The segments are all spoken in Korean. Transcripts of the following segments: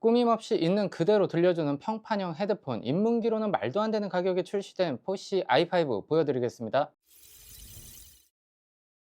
꾸밈 없이 있는 그대로 들려주는 평판형 헤드폰, 입문기로는 말도 안 되는 가격에 출시된 포시 i5 보여드리겠습니다.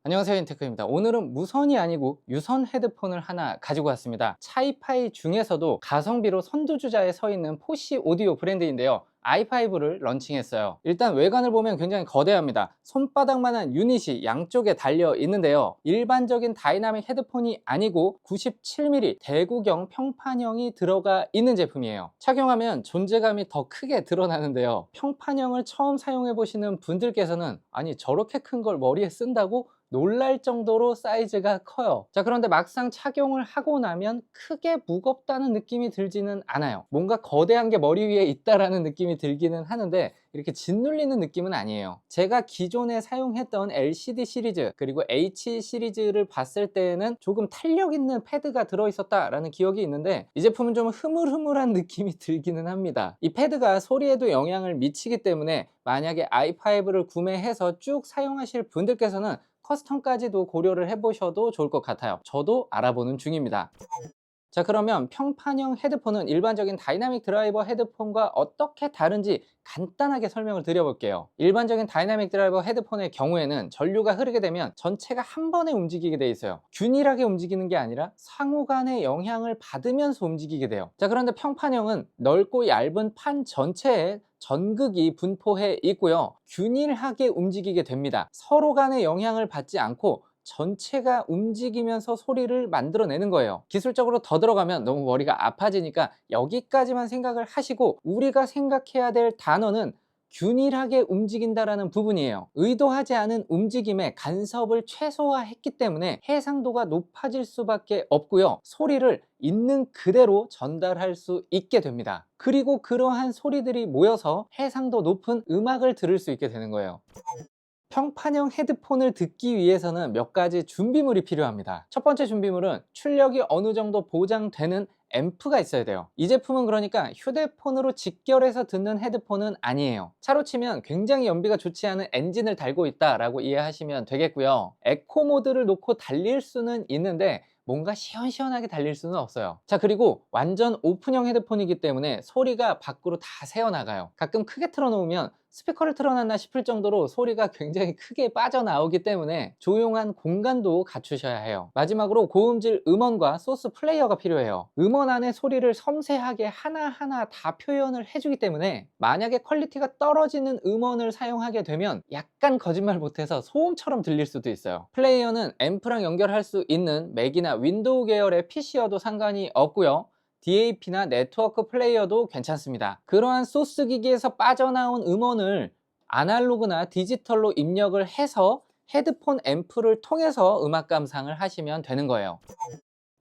안녕하세요, 인테크입니다. 오늘은 무선이 아니고 유선 헤드폰을 하나 가지고 왔습니다. 차이파이 중에서도 가성비로 선두주자에 서 있는 포시 오디오 브랜드인데요, i5를 런칭했어요. 일단 외관을 보면 굉장히 거대합니다. 손바닥만한 유닛이 양쪽에 달려 있는데요, 일반적인 다이나믹 헤드폰이 아니고 97mm 대구경 평판형이 들어가 있는 제품이에요. 착용하면 존재감이 더 크게 드러나는데요, 평판형을 처음 사용해 보시는 분들께서는 아니 저렇게 큰 걸 머리에 쓴다고 놀랄 정도로 사이즈가 커요. 자, 그런데 막상 착용을 하고 나면 크게 무겁다는 느낌이 들지는 않아요. 뭔가 거대한 게 머리 위에 있다라는 느낌이 들기는 하는데 이렇게 짓눌리는 느낌은 아니에요. 제가 기존에 사용했던 LCD 시리즈 그리고 H 시리즈를 봤을 때에는 조금 탄력 있는 패드가 들어있었다라는 기억이 있는데 이 제품은 좀 흐물흐물한 느낌이 들기는 합니다. 이 패드가 소리에도 영향을 미치기 때문에 만약에 i5를 구매해서 쭉 사용하실 분들께서는 커스텀까지도 고려를 해보셔도 좋을 것 같아요. 저도 알아보는 중입니다. 자, 그러면 평판형 헤드폰은 일반적인 다이나믹 드라이버 헤드폰과 어떻게 다른지 간단하게 설명을 드려볼게요. 일반적인 다이나믹 드라이버 헤드폰의 경우에는 전류가 흐르게 되면 전체가 한 번에 움직이게 돼 있어요. 균일하게 움직이는 게 아니라 상호간의 영향을 받으면서 움직이게 돼요. 자, 그런데 평판형은 넓고 얇은 판 전체에 전극이 분포해 있고요, 균일하게 움직이게 됩니다. 서로 간의 영향을 받지 않고 전체가 움직이면서 소리를 만들어내는 거예요. 기술적으로 더 들어가면 너무 머리가 아파지니까 여기까지만 생각을 하시고, 우리가 생각해야 될 단어는 균일하게 움직인다라는 부분이에요. 의도하지 않은 움직임에 간섭을 최소화했기 때문에 해상도가 높아질 수밖에 없고요, 소리를 있는 그대로 전달할 수 있게 됩니다. 그리고 그러한 소리들이 모여서 해상도 높은 음악을 들을 수 있게 되는 거예요. 평판형 헤드폰을 듣기 위해서는 몇 가지 준비물이 필요합니다. 첫 번째 준비물은 출력이 어느 정도 보장되는 앰프가 있어야 돼요. 이 제품은 그러니까 휴대폰으로 직결해서 듣는 헤드폰은 아니에요. 차로 치면 굉장히 연비가 좋지 않은 엔진을 달고 있다라고 이해하시면 되겠고요. 에코 모드를 놓고 달릴 수는 있는데 뭔가 시원시원하게 달릴 수는 없어요. 자, 그리고 완전 오픈형 헤드폰이기 때문에 소리가 밖으로 다 새어나가요. 가끔 크게 틀어놓으면 스피커를 틀어놨나 싶을 정도로 소리가 굉장히 크게 빠져나오기 때문에 조용한 공간도 갖추셔야 해요. 마지막으로 고음질 음원과 소스 플레이어가 필요해요. 음원 안에 소리를 섬세하게 하나하나 다 표현을 해주기 때문에 만약에 퀄리티가 떨어지는 음원을 사용하게 되면 약간 거짓말 못해서 소음처럼 들릴 수도 있어요. 플레이어는 앰프랑 연결할 수 있는 맥이나 윈도우 계열의 PC여도 상관이 없고요, DAP나 네트워크 플레이어도 괜찮습니다. 그러한 소스 기기에서 빠져나온 음원을 아날로그나 디지털로 입력을 해서 헤드폰 앰프를 통해서 음악 감상을 하시면 되는 거예요.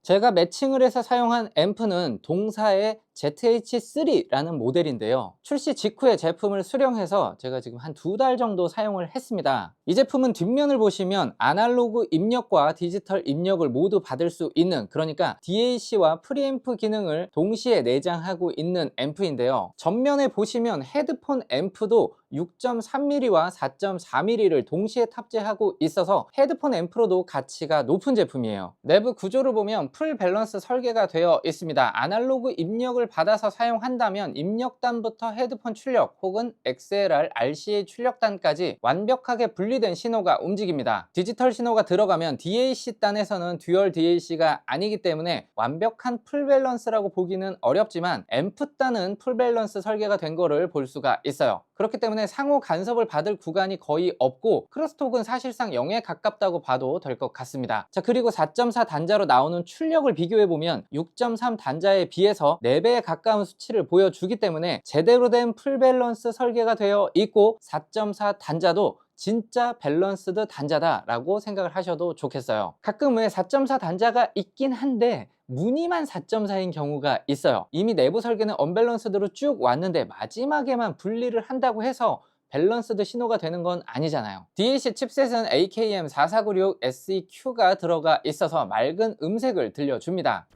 제가 매칭을 해서 사용한 앰프는 동사의 ZH3라는 모델인데요, 출시 직후에 제품을 수령해서 제가 지금 한 2달 정도 사용을 했습니다. 이 제품은 뒷면을 보시면 아날로그 입력과 디지털 입력을 모두 받을 수 있는, 그러니까 DAC와 프리앰프 기능을 동시에 내장하고 있는 앰프인데요, 전면에 보시면 헤드폰 앰프도 6.3mm와 4.4mm를 동시에 탑재하고 있어서 헤드폰 앰프로도 가치가 높은 제품이에요. 내부 구조를 보면 풀 밸런스 설계가 되어 있습니다. 아날로그 입력을 받아서 사용한다면 입력단부터 헤드폰 출력 혹은 XLR, RCA 출력단까지 완벽하게 분리된 신호가 움직입니다. 디지털 신호가 들어가면 DAC 단에서는 듀얼 DAC가 아니기 때문에 완벽한 풀 밸런스라고 보기는 어렵지만 앰프 단은 풀 밸런스 설계가 된 거를 볼 수가 있어요. 그렇기 때문에 상호 간섭을 받을 구간이 거의 없고 크로스톡은 사실상 0에 가깝다고 봐도 될 것 같습니다. 자, 그리고 4.4 단자로 나오는 출력을 비교해보면 6.3 단자에 비해서 4배에 가까운 수치를 보여주기 때문에 제대로 된 풀 밸런스 설계가 되어 있고 4.4 단자도 진짜 밸런스드 단자다 라고 생각을 하셔도 좋겠어요. 가끔 왜 4.4 단자가 있긴 한데 무늬만 4.4인 경우가 있어요. 이미 내부 설계는 언밸런스드로 쭉 왔는데 마지막에만 분리를 한다고 해서 밸런스드 신호가 되는 건 아니잖아요. DAC 칩셋은 AKM4496SEQ가 들어가 있어서 맑은 음색을 들려줍니다.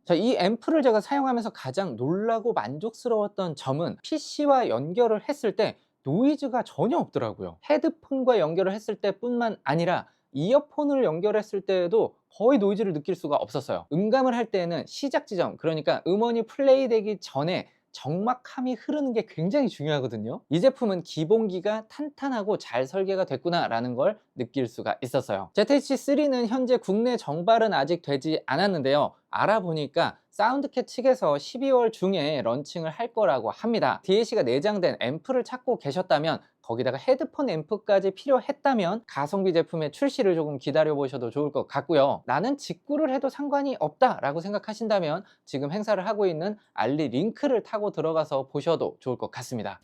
자, 이 앰프를 제가 사용하면서 가장 놀라고 만족스러웠던 점은 PC와 연결을 했을 때 노이즈가 전혀 없더라고요. 헤드폰과 연결을 했을 때 뿐만 아니라 이어폰을 연결했을 때에도 거의 노이즈를 느낄 수가 없었어요. 음감을 할 때에는 시작 지점, 그러니까 음원이 플레이되기 전에 정막함이 흐르는 게 굉장히 중요하거든요. 이 제품은 기본기가 탄탄하고 잘 설계가 됐구나 라는 걸 느낄 수가 있었어요. ZH3는 현재 국내 정발은 아직 되지 않았는데요, 알아보니까 사운드캣 측에서 12월 중에 런칭을 할 거라고 합니다. DAC가 내장된 앰프를 찾고 계셨다면, 거기다가 헤드폰 앰프까지 필요했다면 가성비 제품의 출시를 조금 기다려 보셔도 좋을 것 같고요. 나는 직구를 해도 상관이 없다 라고 생각하신다면 지금 행사를 하고 있는 알리 링크를 타고 들어가서 보셔도 좋을 것 같습니다.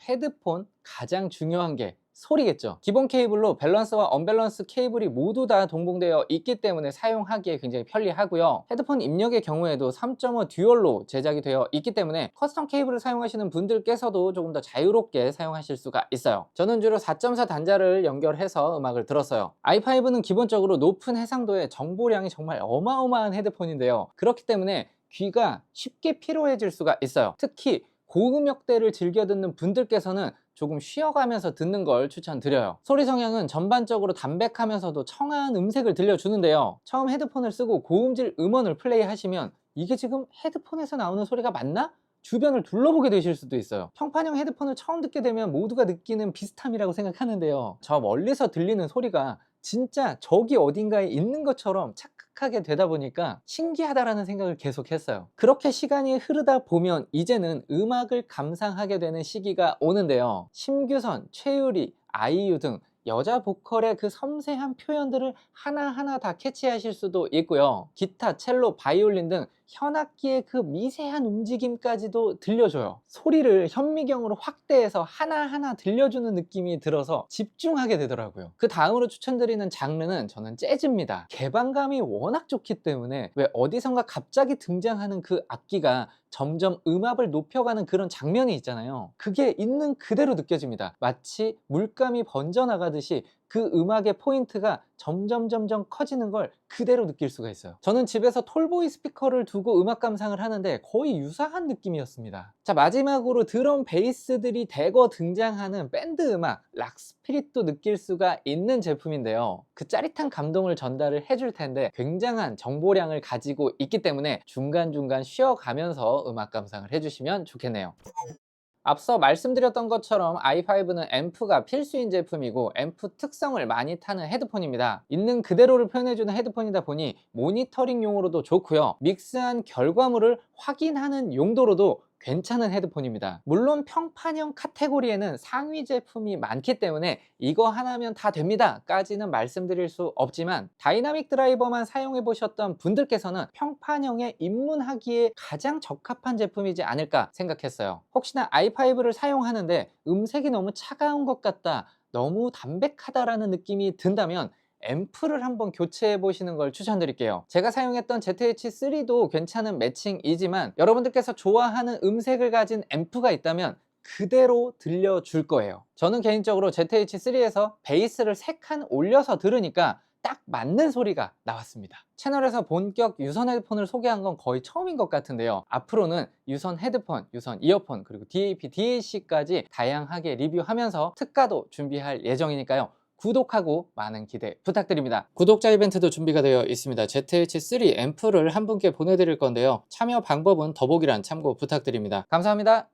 헤드폰 가장 중요한 게 소리겠죠. 기본 케이블로 밸런스와 언밸런스 케이블이 모두 다 동봉되어 있기 때문에 사용하기에 굉장히 편리하고요. 헤드폰 입력의 경우에도 3.5 듀얼로 제작이 되어 있기 때문에 커스텀 케이블을 사용하시는 분들께서도 조금 더 자유롭게 사용하실 수가 있어요. 저는 주로 4.4 단자를 연결해서 음악을 들었어요. i5는 기본적으로 높은 해상도에 정보량이 정말 어마어마한 헤드폰인데요, 그렇기 때문에 귀가 쉽게 피로해질 수가 있어요. 특히 고음역대를 즐겨 듣는 분들께서는 조금 쉬어가면서 듣는 걸 추천드려요. 소리 성향은 전반적으로 담백하면서도 청아한 음색을 들려주는데요, 처음 헤드폰을 쓰고 고음질 음원을 플레이 하시면 이게 지금 헤드폰에서 나오는 소리가 맞나? 주변을 둘러보게 되실 수도 있어요. 평판형 헤드폰을 처음 듣게 되면 모두가 느끼는 비슷함이라고 생각하는데요, 저 멀리서 들리는 소리가 진짜 저기 어딘가에 있는 것처럼 착각하게 되다 보니까 신기하다라는 생각을 계속 했어요. 그렇게 시간이 흐르다 보면 이제는 음악을 감상하게 되는 시기가 오는데요, 심규선, 최유리, 아이유 등 여자 보컬의 그 섬세한 표현들을 하나하나 다 캐치하실 수도 있고요, 기타, 첼로, 바이올린 등 현악기의 그 미세한 움직임까지도 들려줘요. 소리를 현미경으로 확대해서 하나하나 들려주는 느낌이 들어서 집중하게 되더라고요. 그 다음으로 추천드리는 장르는 저는 재즈입니다. 개방감이 워낙 좋기 때문에 왜 어디선가 갑자기 등장하는 그 악기가 점점 음압을 높여가는 그런 장면이 있잖아요, 그게 있는 그대로 느껴집니다. 마치 물감이 번져나가듯이 그 음악의 포인트가 점점 커지는 걸 그대로 느낄 수가 있어요. 저는 집에서 톨보이 스피커를 두고 음악 감상을 하는데 거의 유사한 느낌이었습니다. 자, 마지막으로 드럼 베이스들이 대거 등장하는 밴드 음악 락스피릿도 느낄 수가 있는 제품인데요, 그 짜릿한 감동을 전달을 해줄 텐데 굉장한 정보량을 가지고 있기 때문에 중간중간 쉬어가면서 음악 감상을 해주시면 좋겠네요. 앞서 말씀드렸던 것처럼 i5는 앰프가 필수인 제품이고 앰프 특성을 많이 타는 헤드폰입니다. 있는 그대로를 표현해주는 헤드폰이다 보니 모니터링용으로도 좋고요, 믹스한 결과물을 확인하는 용도로도 괜찮은 헤드폰입니다. 물론 평판형 카테고리에는 상위 제품이 많기 때문에 이거 하나면 다 됩니다 까지는 말씀드릴 수 없지만, 다이나믹 드라이버만 사용해 보셨던 분들께서는 평판형에 입문하기에 가장 적합한 제품이지 않을까 생각했어요. 혹시나 i5를 사용하는데 음색이 너무 차가운 것 같다, 너무 담백하다라는 느낌이 든다면 앰프를 한번 교체해 보시는 걸 추천드릴게요. 제가 사용했던 ZH3도 괜찮은 매칭이지만 여러분들께서 좋아하는 음색을 가진 앰프가 있다면 그대로 들려줄 거예요. 저는 개인적으로 ZH3에서 베이스를 3칸 올려서 들으니까 딱 맞는 소리가 나왔습니다. 채널에서 본격 유선 헤드폰을 소개한 건 거의 처음인 것 같은데요, 앞으로는 유선 헤드폰, 유선 이어폰, 그리고 DAP, DAC까지 다양하게 리뷰하면서 특가도 준비할 예정이니까요, 구독하고 많은 기대 부탁드립니다. 구독자 이벤트도 준비가 되어 있습니다. ZH3 앰프를 한 분께 보내드릴 건데요, 참여 방법은 더보기란 참고 부탁드립니다. 감사합니다.